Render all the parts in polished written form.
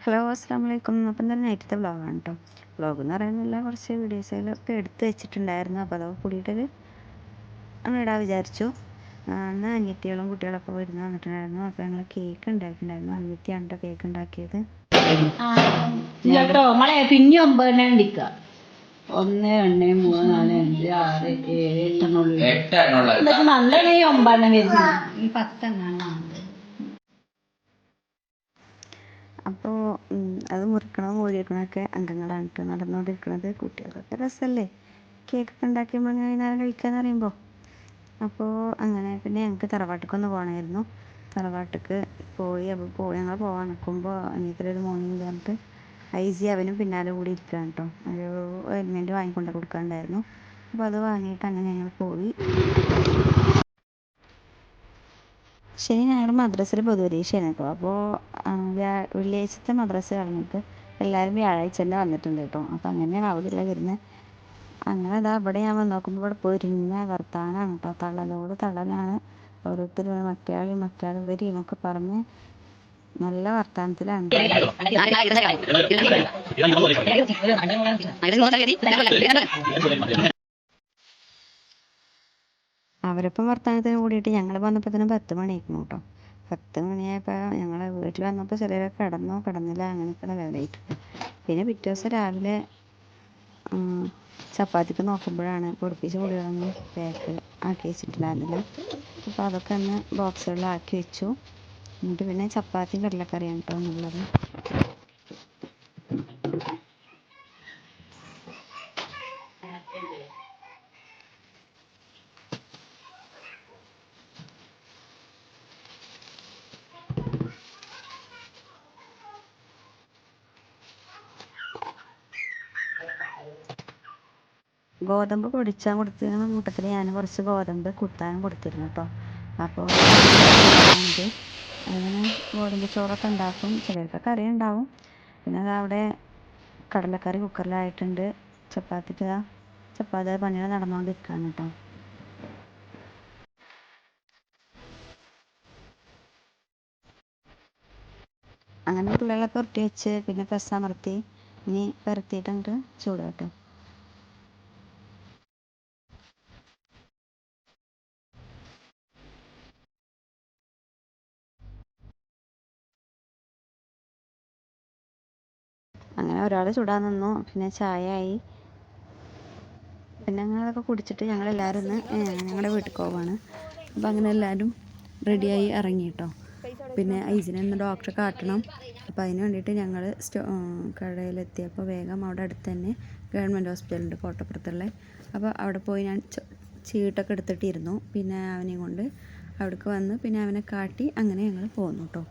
Hello അസ്സാം വലൈക്കും. അപ്പം തന്നെ നൈറ്റത്തെ വ്ളോഗാണ് കേട്ടോ. വ്ളോഗ് എന്ന് പറയുന്നില്ല, കുറച്ച് വീഡിയോസിലൊക്കെ എടുത്ത് വെച്ചിട്ടുണ്ടായിരുന്നു. അപ്പോൾ അതൊക്കെ കൂടിയിട്ടൊരു ഇടാൻ വിചാരിച്ചു. അന്ന് അനിയത്തികളും കുട്ടികളൊക്കെ വരുന്ന വന്നിട്ടുണ്ടായിരുന്നു. അപ്പോൾ ഞങ്ങൾ കേക്ക് ഉണ്ടാക്കിയിട്ടുണ്ടായിരുന്നു. അനിയത്തിയാണ് കേട്ടോ കേക്ക് ഉണ്ടാക്കിയത്. പിന്നെ 9 അടിക്കുക. 1 2 3 4 5 6 7 8 നല്ല 9 വരുന്നത് ഈ 10 അപ്പോൾ അത് മുറിക്കണം മൂടിയിരിക്കണമൊക്കെ അംഗങ്ങളാണ് കേട്ടോ നടന്നുകൊണ്ടിരിക്കുന്നത്. കുട്ടികൾക്കൊക്കെ രസമല്ലേ കേക്കൊക്കെ ഉണ്ടാക്കിയപ്പോൾ വൈകുന്നേരം കഴിക്കാന്ന് പറയുമ്പോൾ. അപ്പോൾ അങ്ങനെ പിന്നെ ഞങ്ങൾക്ക് തറവാട്ടിലേക്കൊന്ന് പോകണമായിരുന്നു. തറവാട്ടിലേക്ക് ഞങ്ങൾ പോകാൻ നിൽക്കുമ്പോൾ അനിയത്തിലൊരു മോർണിംഗ് പറഞ്ഞിട്ട് ഐസി അവനും പിന്നാലെ കൂടി ഇരിക്കുകയാണ് കേട്ടോ. ഒരു ഓയിൻമെൻറ്റ് വാങ്ങിക്കൊണ്ട് കൊടുക്കാനുണ്ടായിരുന്നു. അപ്പോൾ അത് വാങ്ങിയിട്ട് അങ്ങനെ ഞങ്ങൾ പോയി. ശനി ഞായർ മദ്രസയിൽ പൊതുപരീക്ഷയാണ് കേട്ടോ. അപ്പോൾ വെള്ളിയാഴ്ചത്തെ മദ്രസ കളഞ്ഞിട്ട് എല്ലാവരും വ്യാഴാഴ്ച തന്നെ വന്നിട്ടുണ്ട് കേട്ടോ. അപ്പോൾ അങ്ങനെയാണ് അവിടെ വരുന്നത്. അങ്ങനെ അതാ ഇവിടെ ഞാൻ വന്ന് നോക്കുമ്പോൾ ഇവിടെ പൊരിഞ്ഞ വർത്താനാണ് കേട്ടോ. തള്ളലോട് തള്ളലാണ്. ഓരോരുത്തരും മക്കൾ ഇവർ എന്നൊക്കെ പറഞ്ഞ് നല്ല വർത്താനത്തിലാണ്. അവരൊപ്പം വർത്താനത്തിന് കൂടിയിട്ട് ഞങ്ങൾ വന്നപ്പോൾ തന്നെ 10 മണിയായിരുന്നു കേട്ടോ. 10 മണിയായപ്പോൾ ഞങ്ങൾ വീട്ടിൽ വന്നപ്പോൾ ചിലരൊക്കെ കിടന്നില്ല അങ്ങനെയൊക്കെ ലെവലായിട്ട്. പിന്നെ പിറ്റേ ദിവസം രാവിലെ ചപ്പാത്തിക്ക് നോക്കുമ്പോഴാണ് പൊടിപ്പിച്ച പൊടികളൊന്നും പാക്ക് ആക്കി വെച്ചിട്ടുണ്ടായിരുന്നില്ല. അപ്പോൾ അതൊക്കെ ഒന്ന് ബോക്സുകളിലാക്കി വെച്ചു. എന്നിട്ട് പിന്നെ ചപ്പാത്തിയും കടലക്കറിയാണ് കേട്ടോ എന്നുള്ളത്. ഗോതമ്പ് പൊടിച്ചാൽ കൊടുത്തിരുന്ന കൂട്ടത്തിൽ ഞാൻ കുറച്ച് ഗോതമ്പ് കുത്താനും കൊടുത്തിരുന്നു കേട്ടോ. അപ്പോൾ അങ്ങനെ ഗോതമ്പ് ചോറൊക്കെ ഉണ്ടാക്കും. ചിലർക്ക് കറി ഉണ്ടാവും. പിന്നെ അതവിടെ കടലക്കറി കുക്കറിലായിട്ടുണ്ട്. ചപ്പാത്തി പണികൾ നടന്നുകൊണ്ടിരിക്കുകയാണ് കേട്ടോ. അങ്ങനെ പിള്ളേരൊക്കെ ഉരുട്ടി വെച്ച് പിന്നെ പ്രസ് അമർത്തി ഇനി പരത്തിയിട്ട് ചൂടാട്ടോ. അങ്ങനെ ഒരാൾ ചുടാൻ നിന്നു. പിന്നെ ചായ ആയി. പിന്നെ ഞങ്ങളതൊക്കെ കുടിച്ചിട്ട് ഞങ്ങളെല്ലാവരും ഒന്ന് ഞങ്ങളുടെ വീട്ടിൽ പോവാണ്. അപ്പോൾ അങ്ങനെ എല്ലാവരും റെഡിയായി ഇറങ്ങി കേട്ടോ. പിന്നെ ഐസിനെ ഒന്ന് ഡോക്ടറെ കാട്ടണം. അപ്പോൾ അതിന് വേണ്ടിയിട്ട് ഞങ്ങൾ കടയിലെത്തിയപ്പോൾ വേഗം അവിടെ അടുത്ത് തന്നെ ഗവൺമെൻറ് ഹോസ്പിറ്റലുണ്ട് കോട്ടപ്പുറത്തുള്ള. അപ്പോൾ അവിടെ പോയി ഞാൻ ചീട്ടൊക്കെ എടുത്തിട്ടിരുന്നു. പിന്നെ അവനെയും കൊണ്ട് അവിടേക്ക് വന്ന് പിന്നെ അവനെ കാട്ടി അങ്ങനെ ഞങ്ങൾ പോന്നു കേട്ടോ.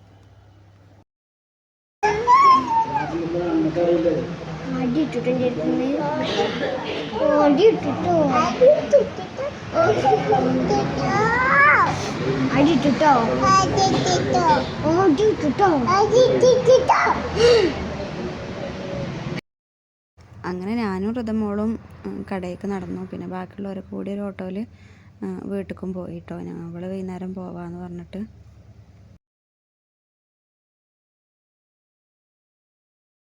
അങ്ങനെ ഞാനും ഋതമോളും കടയിലേക്ക് നടന്നു. പിന്നെ ബാക്കിയുള്ളവരെ കൂടി ഒരു ഓട്ടോയിൽ വീട്ടിലേക്കും പോയി കേട്ടോ. ഞങ്ങൾ വൈകുന്നേരം പോവാമെന്ന് പറഞ്ഞിട്ട്.